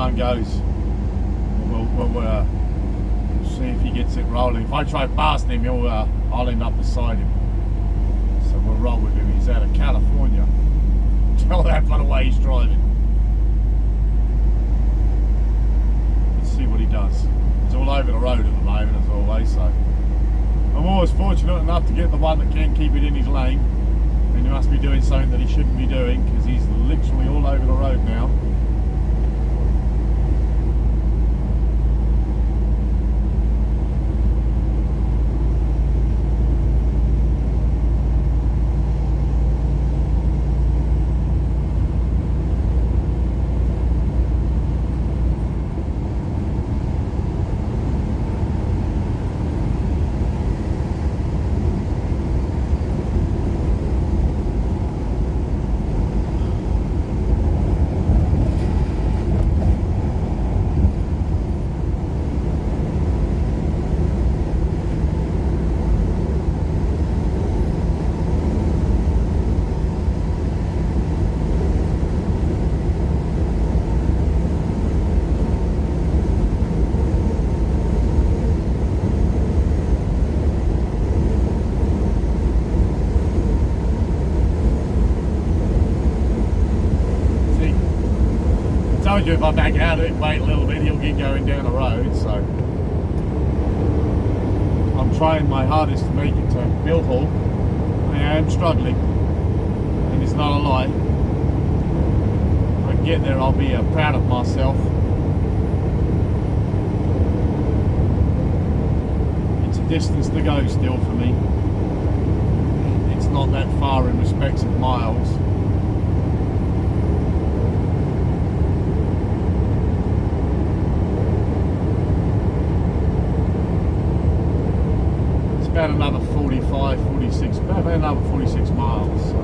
one goes. We'll see if he gets it rolling. If I try past him, I'll end up beside him. So we'll roll with him. He's out of California. Tell that by the way he's driving. Let's see what he does. He's all over the road at the moment, as always. So I'm always fortunate enough to get the one that can keep it in his lane. And he must be doing something that he shouldn't be doing, because he's literally all over the road now. If I back out of it and wait a little bit, he'll get going down the road. So I'm trying my hardest to make it to Mill Hall. I am struggling, and it's not a lie. When I get there, I'll be proud of myself. It's a distance to go still for me. It's not that far in respects of miles. About another 45, 46, about another 46 miles. So.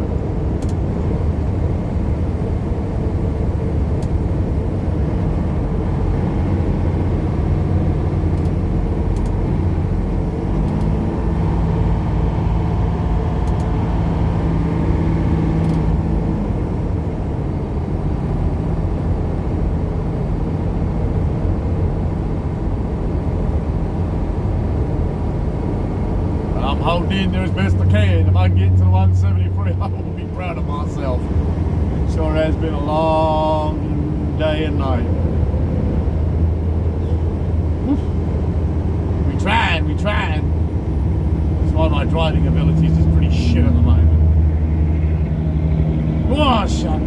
Holding in there as best I can. If I can get to the 173, I will be proud of myself. It sure has been a long day and night. We trying. That's why my driving ability is just pretty shit at the moment. Oh, shut.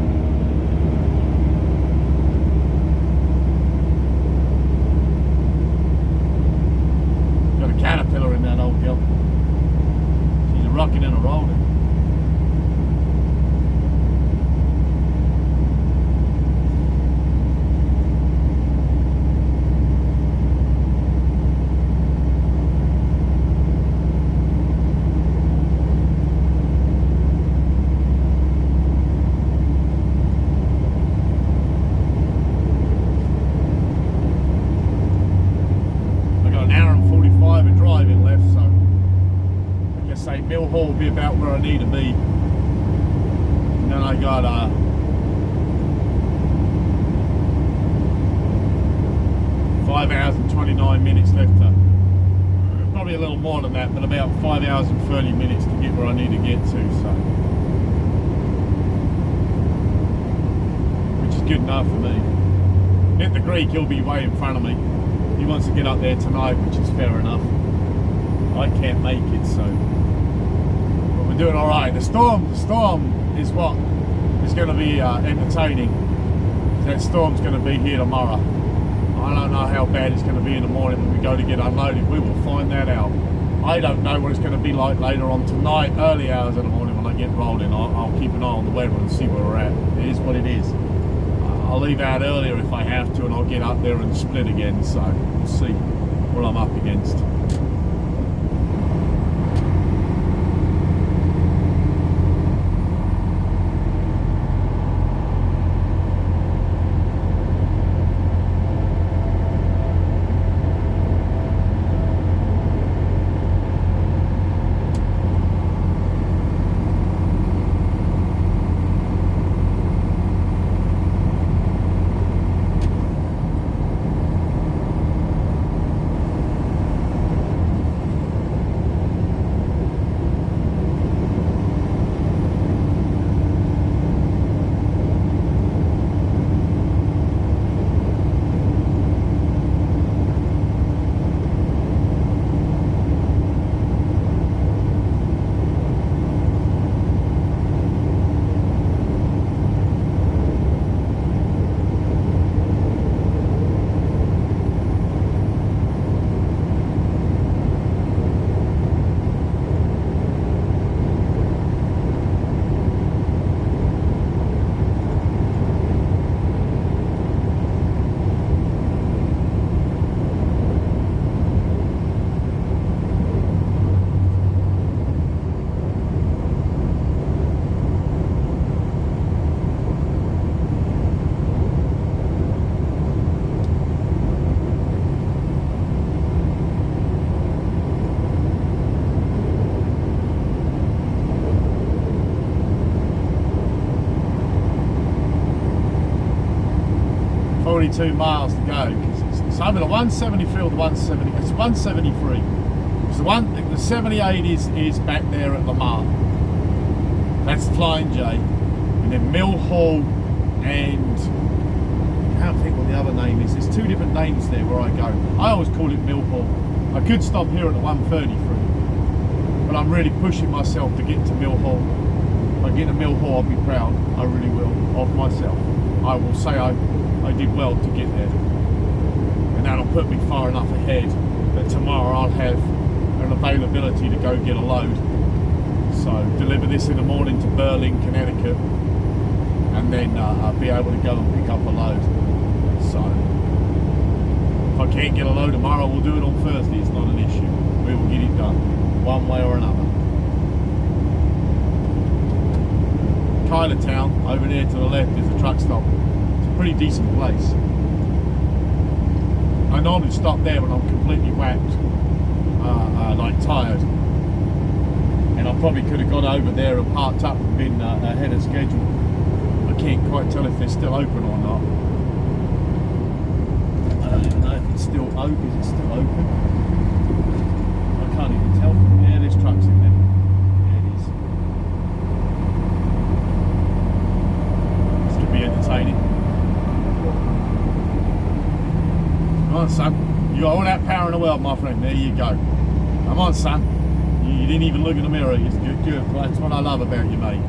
Got a caterpillar in that old hill. Rocking and a rolling. I got an hour and 45 of driving left, so say Mill Hall will be about where I need to be, and then I got 5 hours and 29 minutes left to, probably a little more than that, but about 5 hours and 30 minutes to get where I need to get to, so which is good enough for me. Hit the Greek, he'll be way in front of me. He wants to get up there tonight, which is fair enough. I can't make it, so we're doing all right. The storm is what is going to be entertaining. That storm's going to be here tomorrow. I don't know how bad it's going to be in the morning when we go to get unloaded. We will find that out. I don't know what it's going to be like later on tonight, early hours in the morning when I get rolling. I'll keep an eye on the weather and see where we're at. It is what it is. I'll leave out earlier if I have to, and I'll get up there and split again. So we'll see what I'm up against. 42 miles to go, because it's over the 173 or the 170. It's 173. Because the 78 is back there at Lamar. That's the Flying J. And then Mill Hall and I can't think what the other name is. There's two different names there where I go. I always call it Mill Hall. I could stop here at the 133, but I'm really pushing myself to get to Mill Hall. If I get to Mill Hall, I'll be proud. I really will, of myself. I will say I did well to get there. And that'll put me far enough ahead that tomorrow I'll have an availability to go get a load. So deliver this in the morning to Berlin, Connecticut, and then I'll be able to go and pick up a load. So if I can't get a load tomorrow, we'll do it on Thursday. It's not an issue. We will get it done one way or another. Town over there to the left is a truck stop. It's a pretty decent place. I normally stop there when I'm completely whacked, like tired. And I probably could have gone over there and parked up and been ahead of schedule. I can't quite tell if they're still open or not. I don't even know if it's still open. Is it still open? I can't even tell from there. There's trucks in there. There it is. This could be entertaining. Come on, son. You got all that power in the world, my friend. There you go. Come on, son. You didn't even look in the mirror. It's good. That's what I love about you, mate.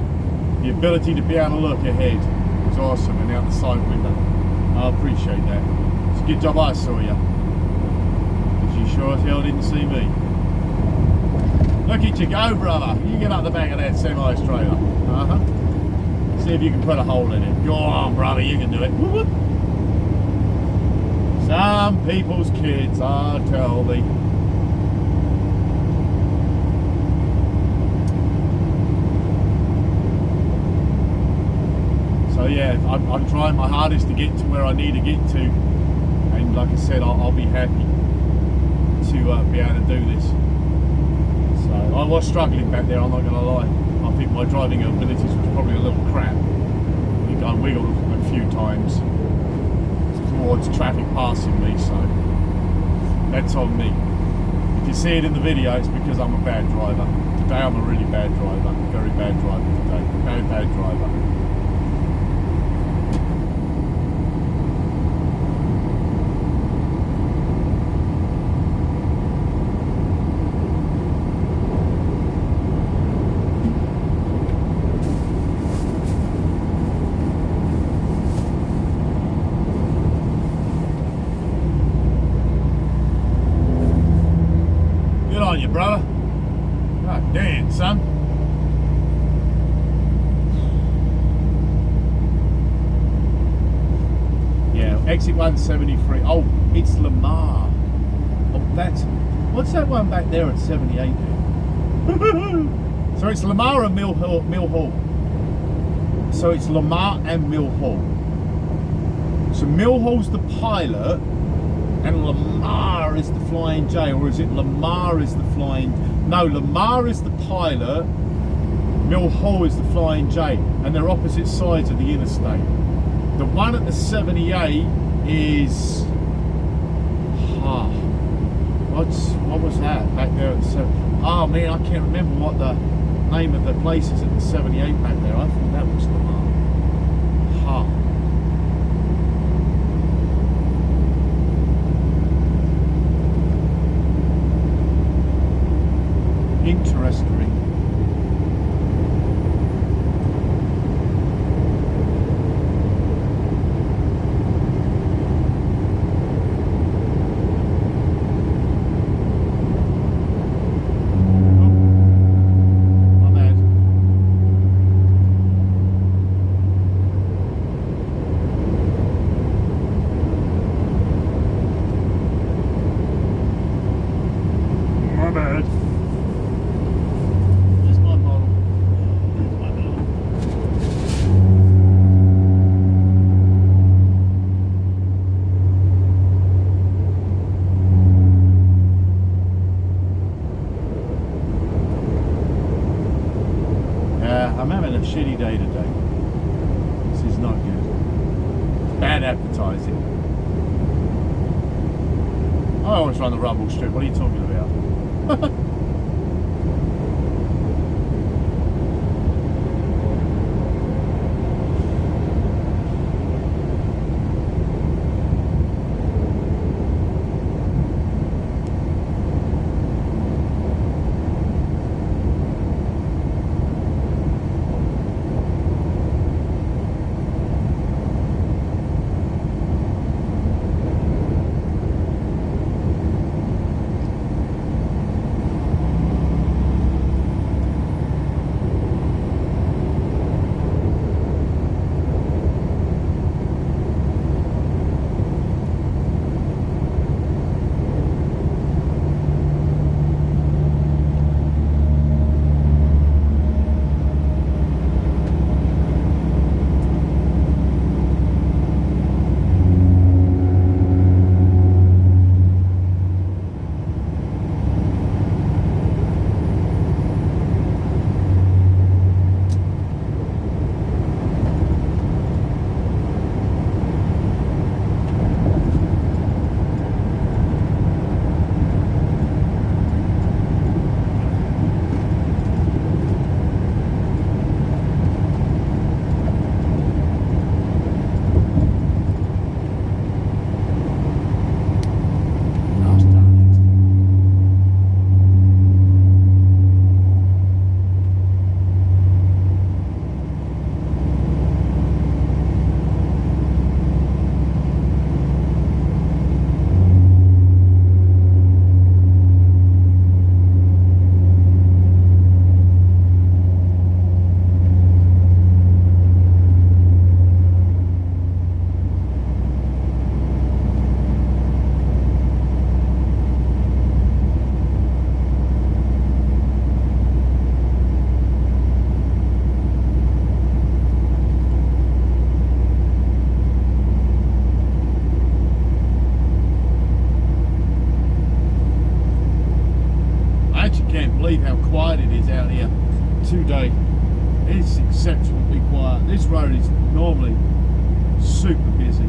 The ability to be able to look ahead is awesome, and out the side window. I appreciate that. It's a good job I saw you, because you sure as hell didn't see me. Look at you go, brother. You get up the back of that semi-trailer. See if you can put a hole in it. Go on, brother. You can do it. Whoop, whoop. Some people's kids, I tell thee. So yeah, I'm trying my hardest to get to where I need to get to, and like I said, I'll be happy to be able to do this. So I was struggling back there, I'm not going to lie. I think my driving abilities was probably a little crap. I think I wiggled a few times towards traffic passing me, so that's on me. If you see it in the video, it's because I'm a bad driver. Today I'm a really bad driver, very bad driver today, bad driver. You, brother. God damn, son. Yeah, exit 173. Oh, it's Lamar. Oh, what's that one back there at 78 there? So it's Lamar and Mill Hall. So it's Lamar and Mill Hall. So Mill Hall's the pilot, and Lamar is the Flying J, or is it Lamar is the Flying... No, Lamar is the pilot, Mill Hall is the Flying J, and they're opposite sides of the interstate. The one at the 78 is... what was that back there at the 78? Oh man, I can't remember what the name of the place is at the 78 back there. I thought that was Lamar. Interesting. My bad. I'm having a shitty day today. This is not good. It's bad advertising. I always run the rumble strip. What are you talking about? Believe how quiet it is out here today. It's exceptionally quiet. This road is normally super busy.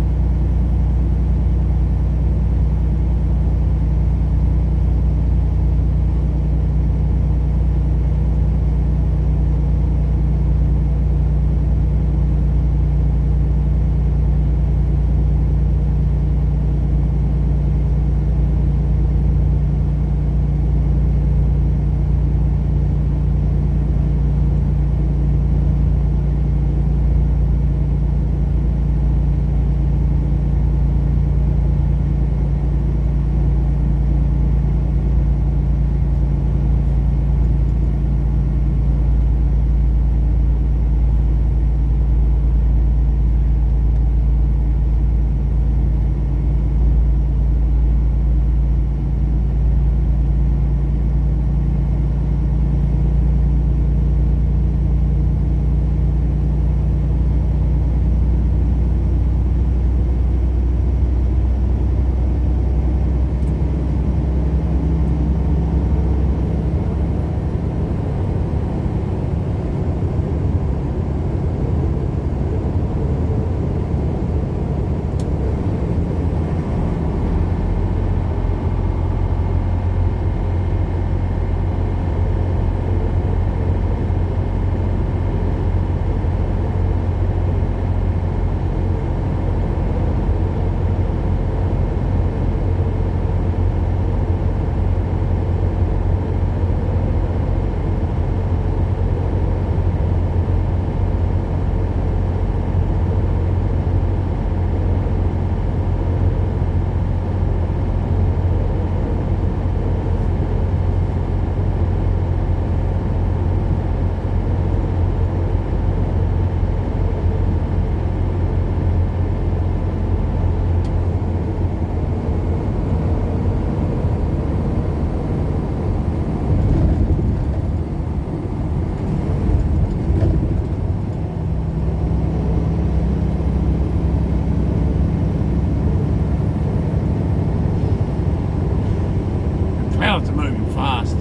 Clouds are moving fast.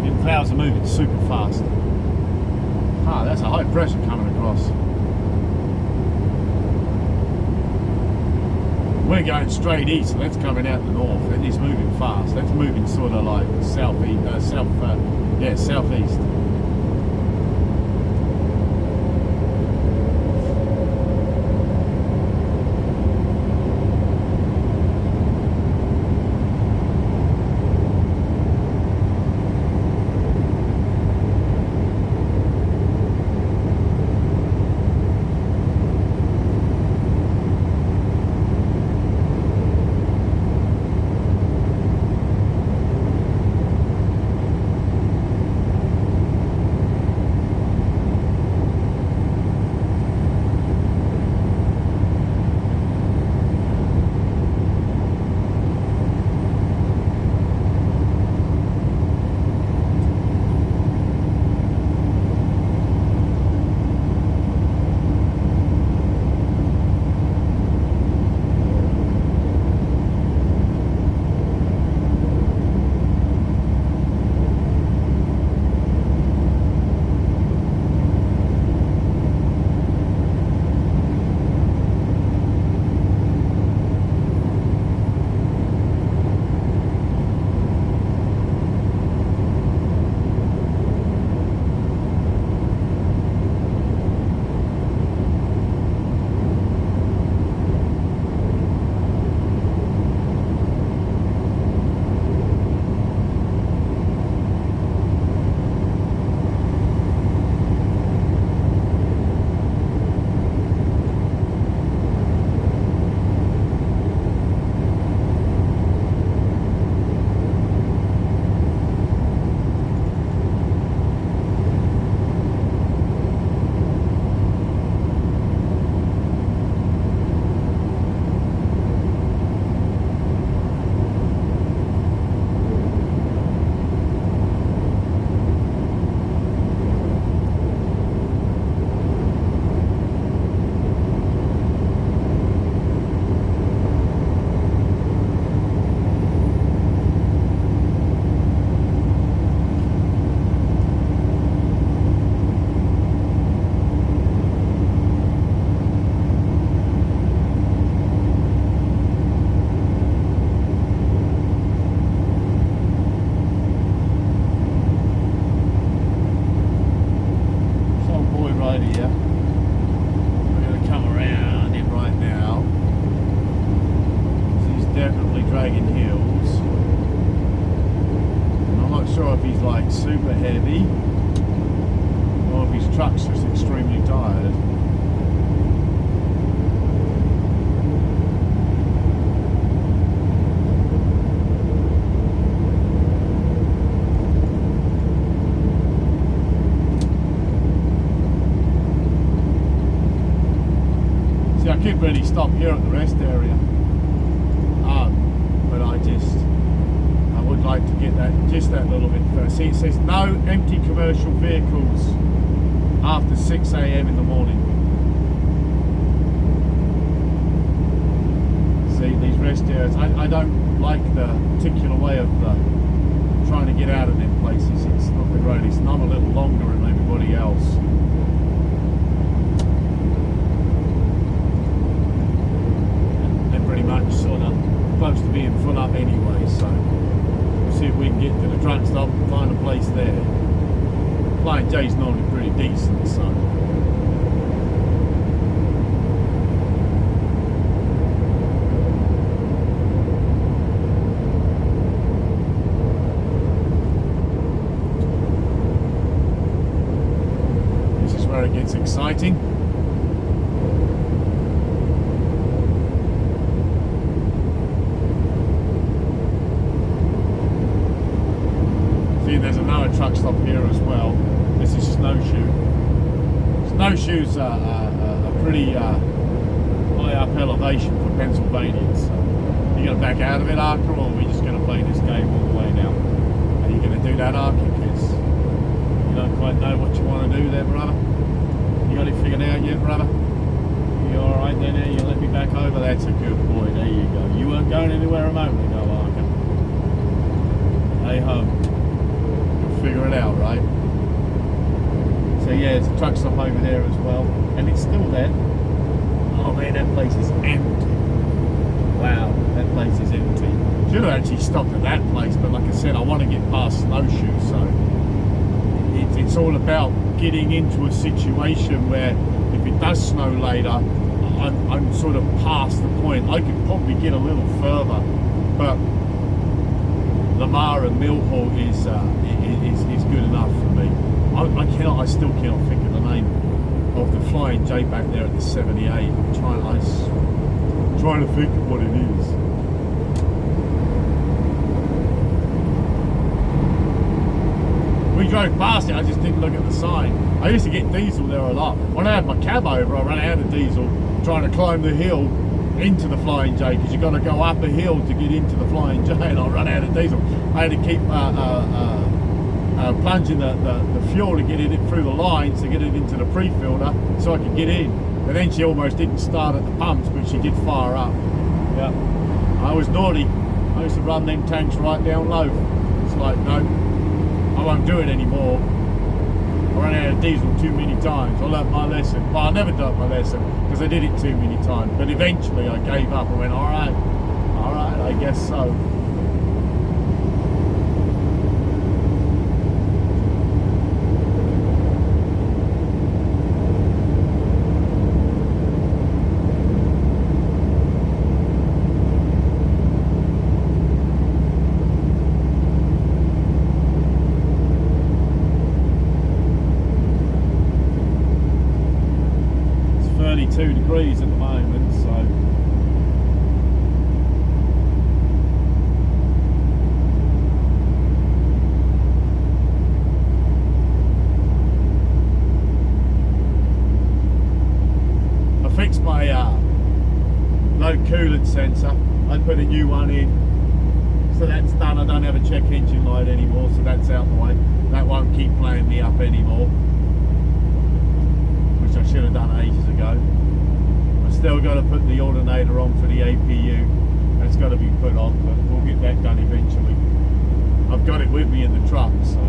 The clouds are moving super fast. Ah, that's a high pressure coming across. We're going straight east, so that's coming out the north, and it's moving fast. That's moving sort of like southeast. Super heavy, or if his truck's just extremely tired. See, I could really stop here at the rest area, but I would like to get just that little bit first. See, it says no empty commercial vehicles after 6 a.m. in the morning. See, these rest areas, I don't like the particular way of trying to get out of them places. It's not the greatest, and I'm a little longer than everybody else. And pretty much sort of close to being full up anyway, so see if we can get to the truck stop and find a place there. Flying J's normally pretty decent, so. This is where it gets exciting. There's another truck stop here as well. This is Snowshoe. Snowshoe's a pretty high up elevation for Pennsylvania. So you going to back out of it, Arca, or are we just going to play this game all the way now? Are you going to do that, Arca? Because you don't quite know what you want to do there, brother. You got it figured out yet, brother? You alright there? You let me back over? That's a good boy. There you go. You weren't going anywhere remotely, no, Arca. Hey ho. Figure it out, right? So yeah, there's a truck stop over there as well, and it's still there. Oh man, that place is empty. Wow, that place is empty. Should have actually stopped at that place, but like I said, I want to get past snowshoes, so it's all about getting into a situation where if it does snow later, I'm sort of past the point. I could probably get a little further, but Lamar and Millhall is good enough for me. I still cannot think of the name of the Flying J back there at the 78. I'm trying to think of what it is. We drove past it, I just didn't look at the sign. I used to get diesel there a lot. When I had my cab over, I ran out of diesel trying to climb the hill into the Flying J, because you've got to go up a hill to get into the Flying J, and I ran out of diesel. I had to keep plunging the fuel to get it through the lines to get it into the pre-filter so I could get in. And then she almost didn't start at the pumps, but she did fire up. Yeah, I was naughty. I used to run them tanks right down low. It's like, no, I won't do it anymore. I ran out of diesel too many times. I learnt my lesson. Well, I never learnt my lesson because I did it too many times. But eventually I gave up and went, all right, I guess so. It's 32 degrees at the moment, so I fixed my low coolant sensor. I put a new one in, so that's done. I don't have a check engine light anymore, so that's out the way. That won't keep playing me up anymore, which I should have done ages ago. I still got to put the alternator on for the APU. That's got to be put on, but we'll get that done eventually. I've got it with me in the truck, so.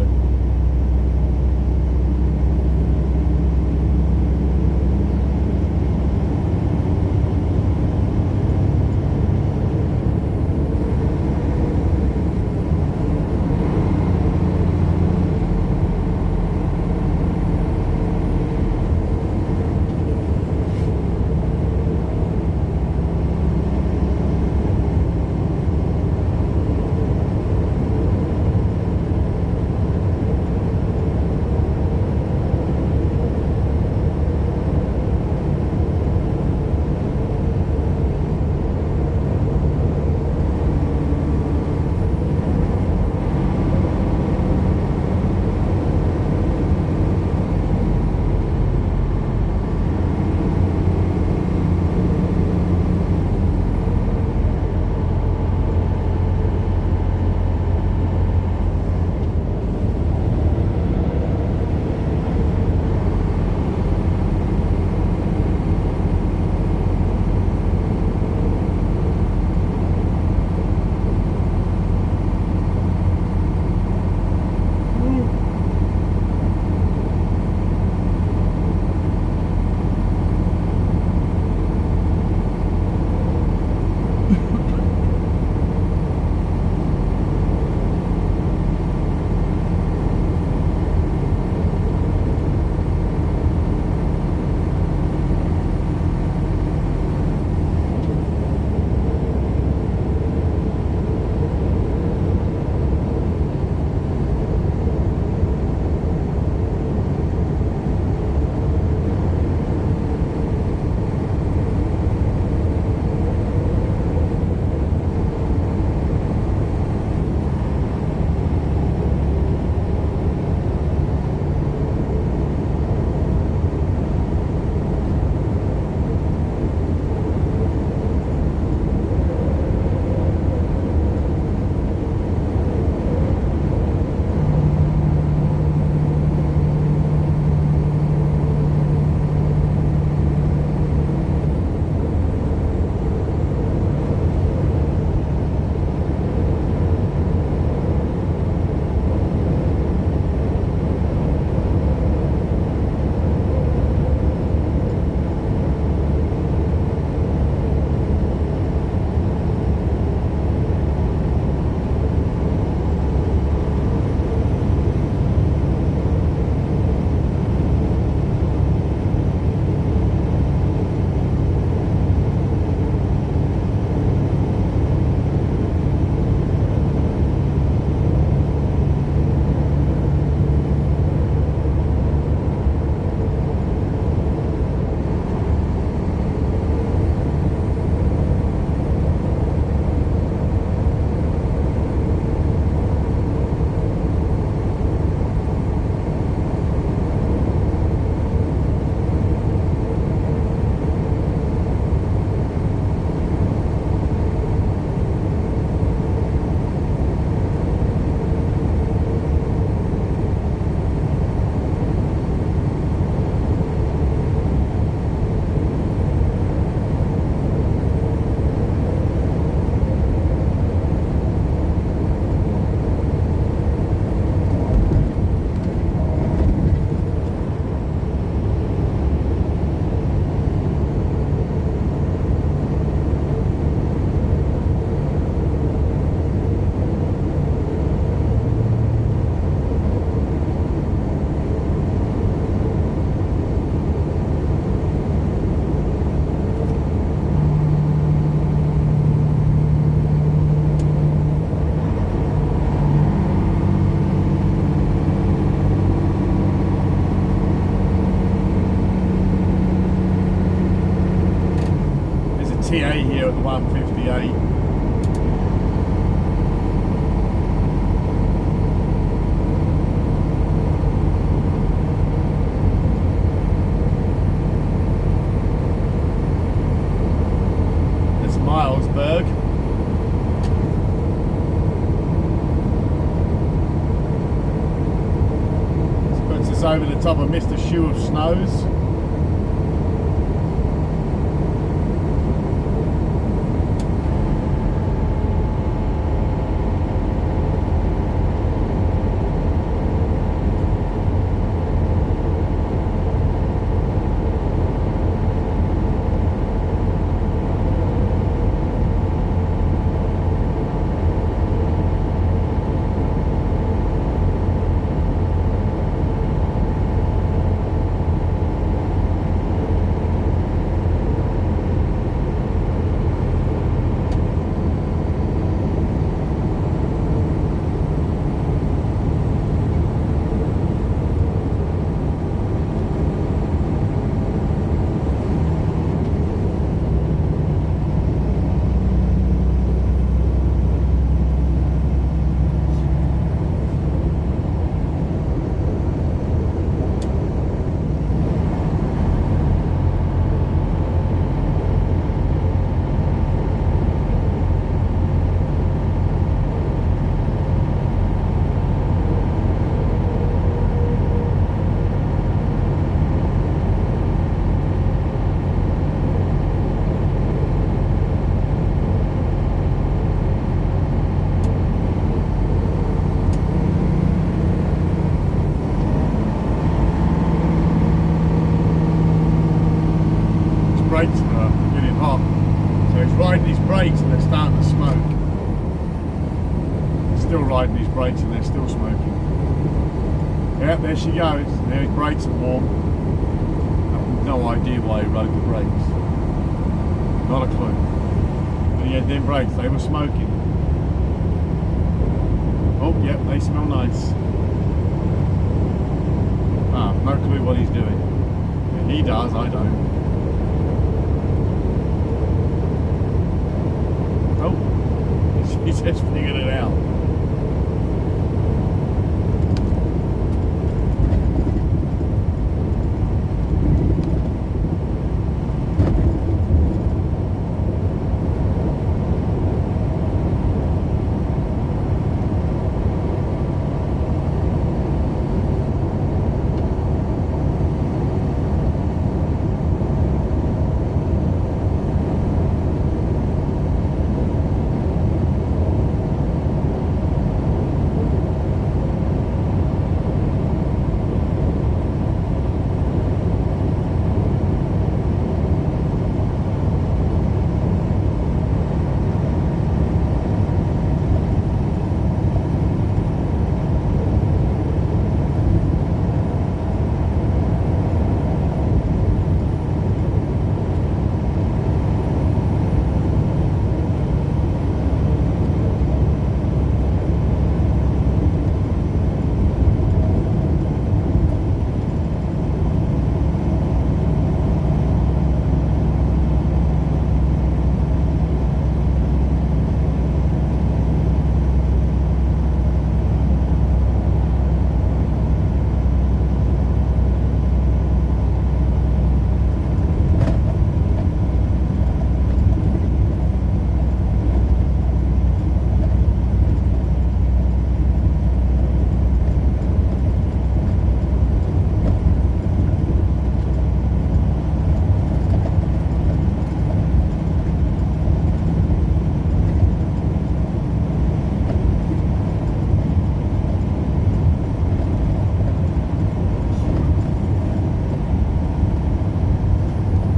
over the top of Mr. Shoe of Snows. Brakes are getting hot, so he's riding his brakes and they're starting to smoke. He's still riding his brakes and they're still smoking. Yeah, there she goes. Now his brakes are warm. I have no idea why he rode the brakes. Not a clue. But he had them brakes, they were smoking. Oh, yep, they smell nice. Ah, no clue what he's doing. And he does, I don't. He just figured it out.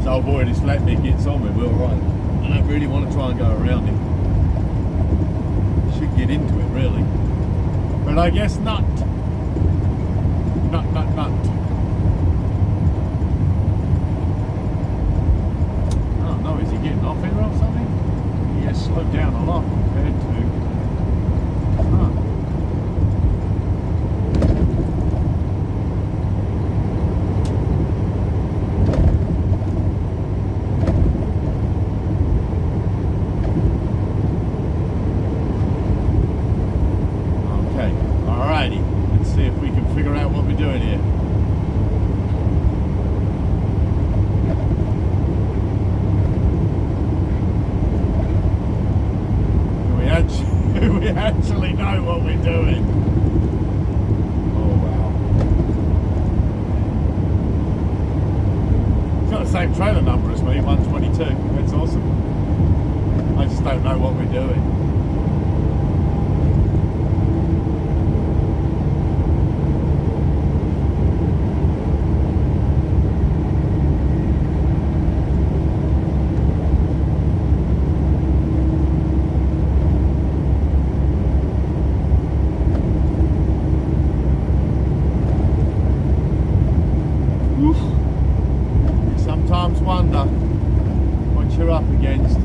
Old boy and his flatbed gets on me, we're alright. I don't really want to try and go around him. Should get into it really. But I guess not. Not. I don't know, is he getting off here or something? He has slowed down a lot compared to... We actually know what we're doing. Oh wow. the same trailer number as me, 122. That's awesome. I just don't know what we're doing. Sometimes wonder what you're up against.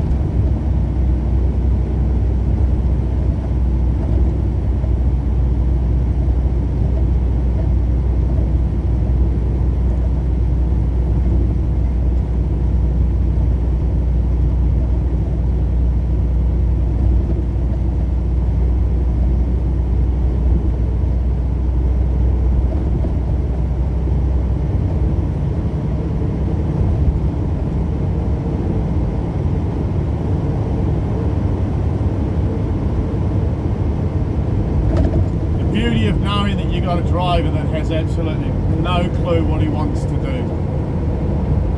Beauty of knowing that you got a driver that has absolutely no clue what he wants to do.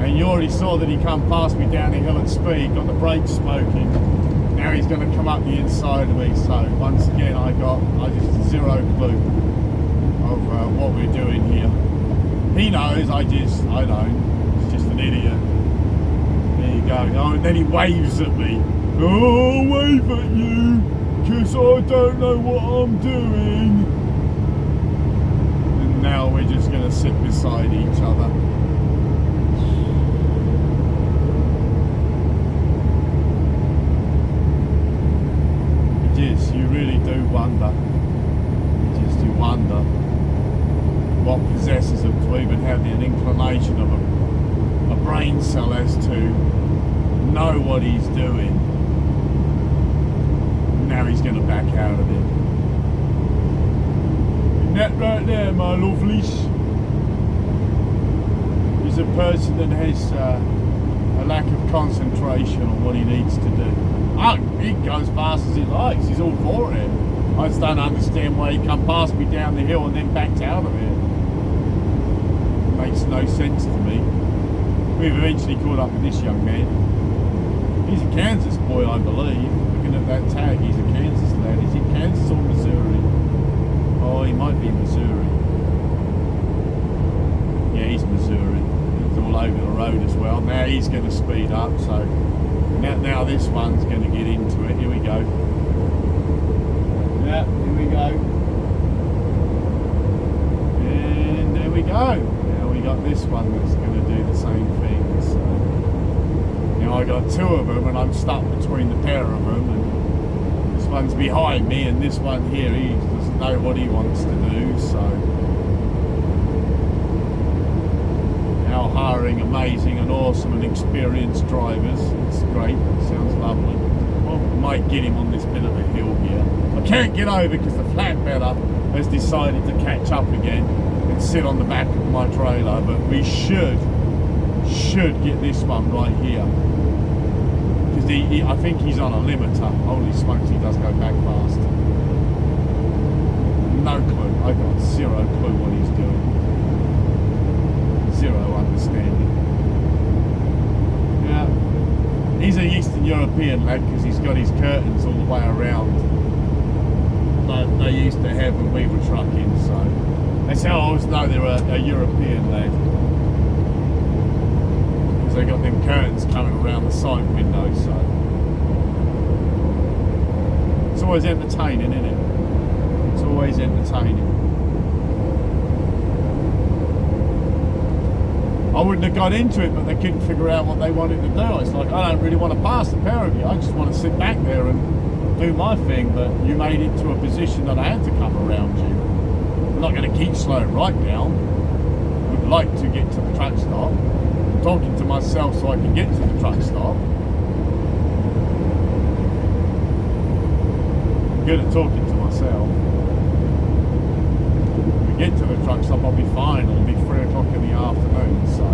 And you already saw that he come past me down the hill at speed, got the brakes smoking. Now he's going to come up the inside of me. So once again, I just zero clue of what we're doing here. He knows, I don't. He's just an idiot. There you go. Oh, and then he waves at me. Oh, I'll wave at you, because I don't know what I'm doing. And now we're just going to sit beside each other. It is, you really do wonder. You wonder what possesses them to even have an inclination of a brain cell as to know what he's doing. Now he's going to back out of it. And that right there, my lovelies, is a person that has a lack of concentration on what he needs to do. Oh, he goes fast as he likes. He's all for it. I just don't understand why he come past me down the hill and then backed out of it. It makes no sense to me. We've eventually caught up with this young man. He's a Kansas boy, I believe. Looking at that tag, he's a Kansas lad. Is he Kansas or Missouri? Oh, he might be Missouri. Yeah, he's Missouri. He's all over the road as well. Now he's going to speed up, so now this one's going to get into it. Here we go. Yeah, here we go. And there we go. Now we got this one that's going to do the same thing. So now I got two of them, and I'm stuck between the pair of them. And this one's behind me, and this one here, he doesn't know what he wants to do. So now hiring amazing and awesome and experienced drivers. It's great. It sounds lovely. Well, I might get him on this bit of a hill here. I can't get over because the flatbedder has decided to catch up again and sit on the back of my trailer, but we should get this one right here, because I think he's on a limiter. Holy smokes, he does go back fast. No clue. I got zero clue what he's doing. Zero understanding. Yeah, he's an Eastern European lad because he's got his curtains all the way around. They used to have when we were trucking, so that's how I always know they're a European lad, because they got them curtains coming around the side window. So it's always entertaining, isn't it? It's always entertaining. I wouldn't have got into it, but they couldn't figure out what they wanted to do. It's like, I don't really want to pass the pair of you. I just want to sit back there and do my thing, but you made it to a position that I had to come around you. I'm not going to keep slowing right down. Would like to get to the truck stop. I'm talking to myself so I can get to the truck stop. I'm good at talking to myself. When we get to the truck stop, I'll be fine. It'll be 3 o'clock in the afternoon, so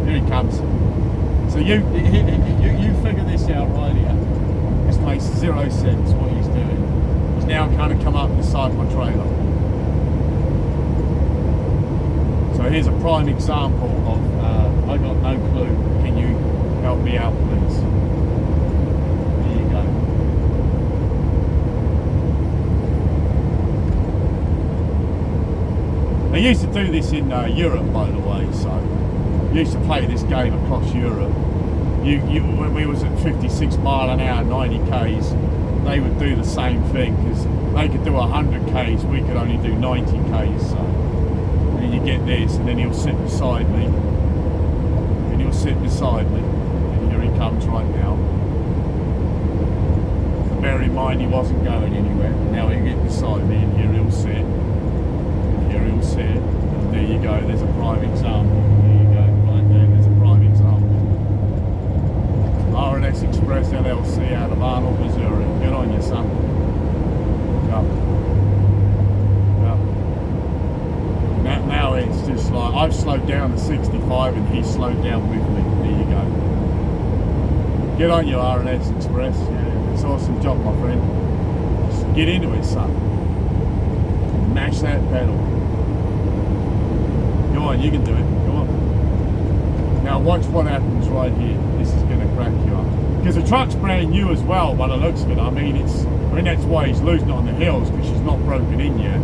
here he comes. So you figure this out right here. This makes zero sense what he's doing. He's now kind of come up beside my trailer. So here's a prime example of I got no clue. Can you help me out, please? There you go. They used to do this in Europe, by the way. So used to play this game across Europe. When we was at 56 mile an hour, 90 k's, they would do the same thing because they could do 100 k's, we could only do 90 k's. So and you get this, and then he'll sit beside me, and he'll sit beside me, and here he comes right now. So bear in mind he wasn't going anywhere. Now he'll get beside me, and here he'll sit, and here he'll sit, and there you go. There's a prime example. There you go, right there. There's a prime example. R&S Express LLC out of Arnold, Missouri. Good on you, son. Yep. Now it's just like I've slowed down to 65 and he's slowed down with me. There you go. Get on you, R&S Express. Yeah, it's an awesome job, my friend. Just get into it, son. Mash that pedal. Go on, you can do it. Go on. Now watch what happens right here. This is going to crack you up. Because the truck's brand new as well, by the looks of it. I mean, that's why he's losing it on the hills, because she's not broken in yet.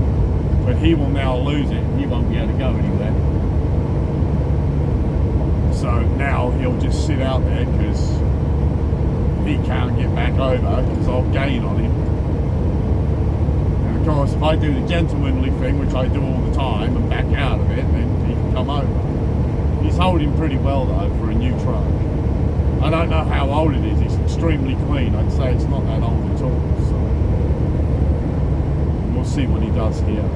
But he will now lose it. He won't be able to go anywhere. So now he'll just sit out there because he can't get back over because I'll gain on him. And of course, if I do the gentlemanly thing, which I do all the time, and back out of it, then he can come over. He's holding pretty well though for a new truck. I don't know how old it is. It's extremely clean. I'd say it's not that old at all. So we'll see what he does here.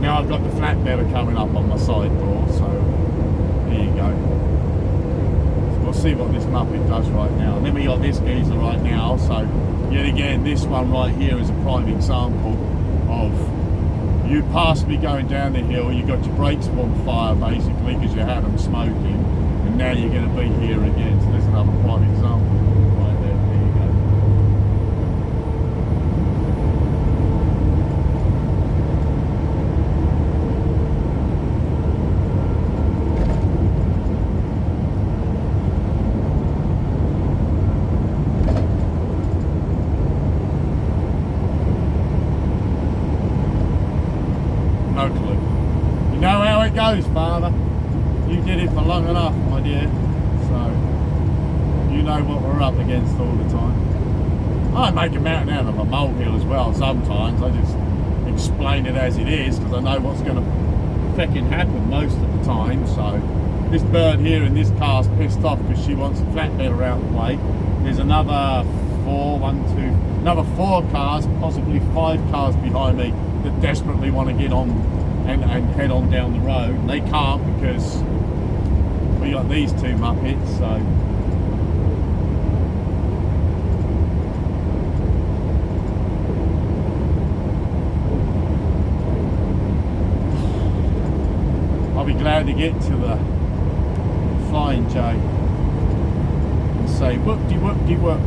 Now I've got the flatbedder coming up on my side door, so there you go. So we'll see what this Muppet does right now. And then we got this geezer right now, so yet again, this one right here is a prime example of you passed me going down the hill, you got your brakes on fire basically because you had them smoking, and now you're going to be here again. So there's another prime example right there. There you go. No clue. You know how it goes, father. You did it for long enough, my dear. So you know what we're up against all the time. I make a mountain out of a molehill as well sometimes. I just explain it as it is because I know what's going to fucking happen most of the time. So this bird here in this car's pissed off because she wants a flatbed out the way. There's another another four cars, possibly 5 cars behind me that desperately want to get on and head on down the road. And they can't because we got these 2 Muppets, so I'll be glad to get to the Flying J and say whoop-de-whoop-de-whoop.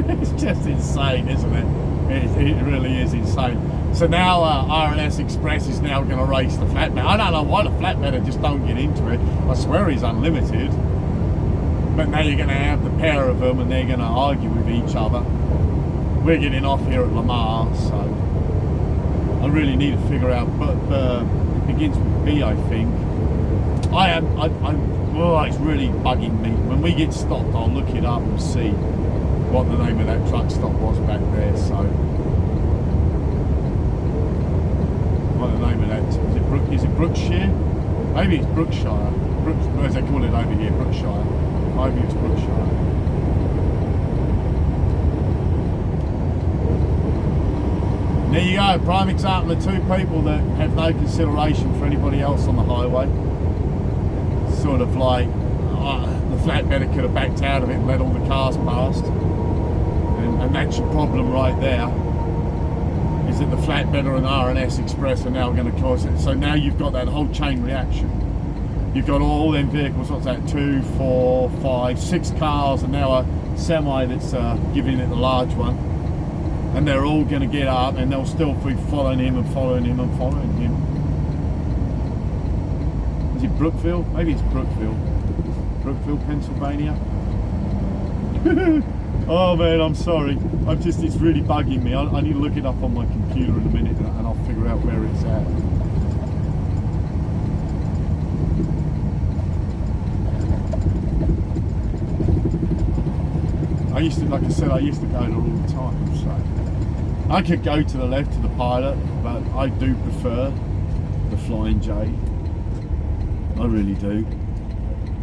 It's just insane, isn't it? It really is insane. So now R&S Express is now going to race the flatbed. I don't know why the flatbedder just don't get into it. I swear he's unlimited. But now you're going to have the pair of them and they're going to argue with each other. We're getting off here at Lamar, so I really need to figure out, but it begins with B, I think. Oh, it's really bugging me. When we get stopped, I'll look it up and see. what the name of that truck stop was back there. So what the name of that? Is it Brookshire? Maybe it's Brookshire. As they call it over here, Brookshire. Maybe it's Brookshire. There you go, prime example of two people that have no consideration for anybody else on the highway. Sort of like, the flatbedder could have backed out of it and let all the cars past. And that's your problem right there, is that the flatbedder and R&S Express are now going to cause it. So now you've got that whole chain reaction. You've got all them vehicles, what's that, 2, 4, 5, 6 cars, and now a semi that's giving it the large one. And they're all going to get up and they'll still be following him and following him and following him. Is it Brookfield? Maybe it's Brookfield. Brookfield, Pennsylvania. Oh man, I'm sorry. It's really bugging me. I need to look it up on my computer in a minute and I'll figure out where it's at. Like I said, I used to go there all the time, so I could go to the left to the Pilot, but I do prefer the Flying J. I really do.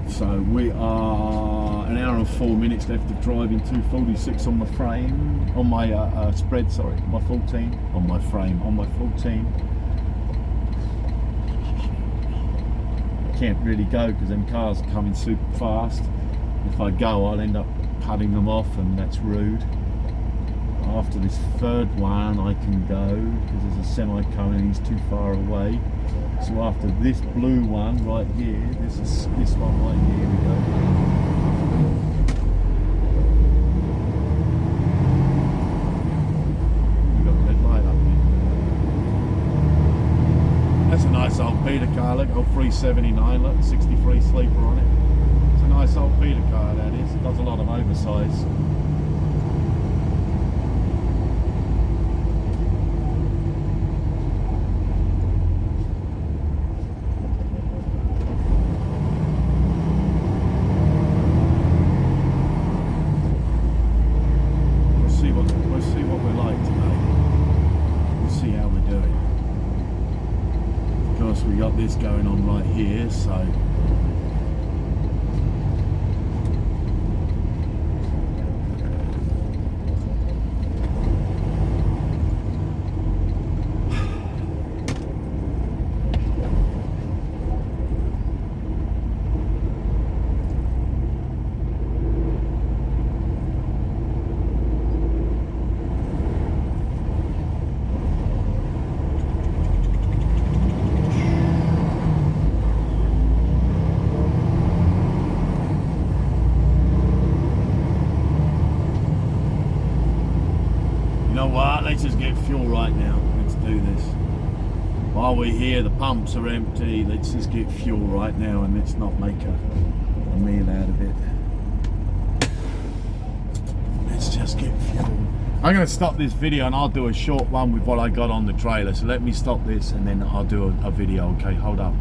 So we are an hour and 4 minutes left of driving, 246 on my frame, on my spread, sorry, my 14, on my frame, on my 14. Can't really go because them cars are coming super fast. If I go, I'll end up cutting them off, and that's rude. After this third one I can go because there's a semi coming and he's too far away. So after this blue one right here, this one right here we go. We've got a red light up here. That's a nice old Peter car, look, old 379, look, 63 sleeper on it. It's a nice old Peter car, that is. It does a lot of oversize. We got this going on right here, so what, let's just get fuel right now. Let's do this. While we're here, the pumps are empty. Let's just get fuel right now and let's not make a meal out of it. Let's just get fuel. I'm going to stop this video and I'll do a short one with what I got on the trailer. So let me stop this and then I'll do a video. Okay, hold up.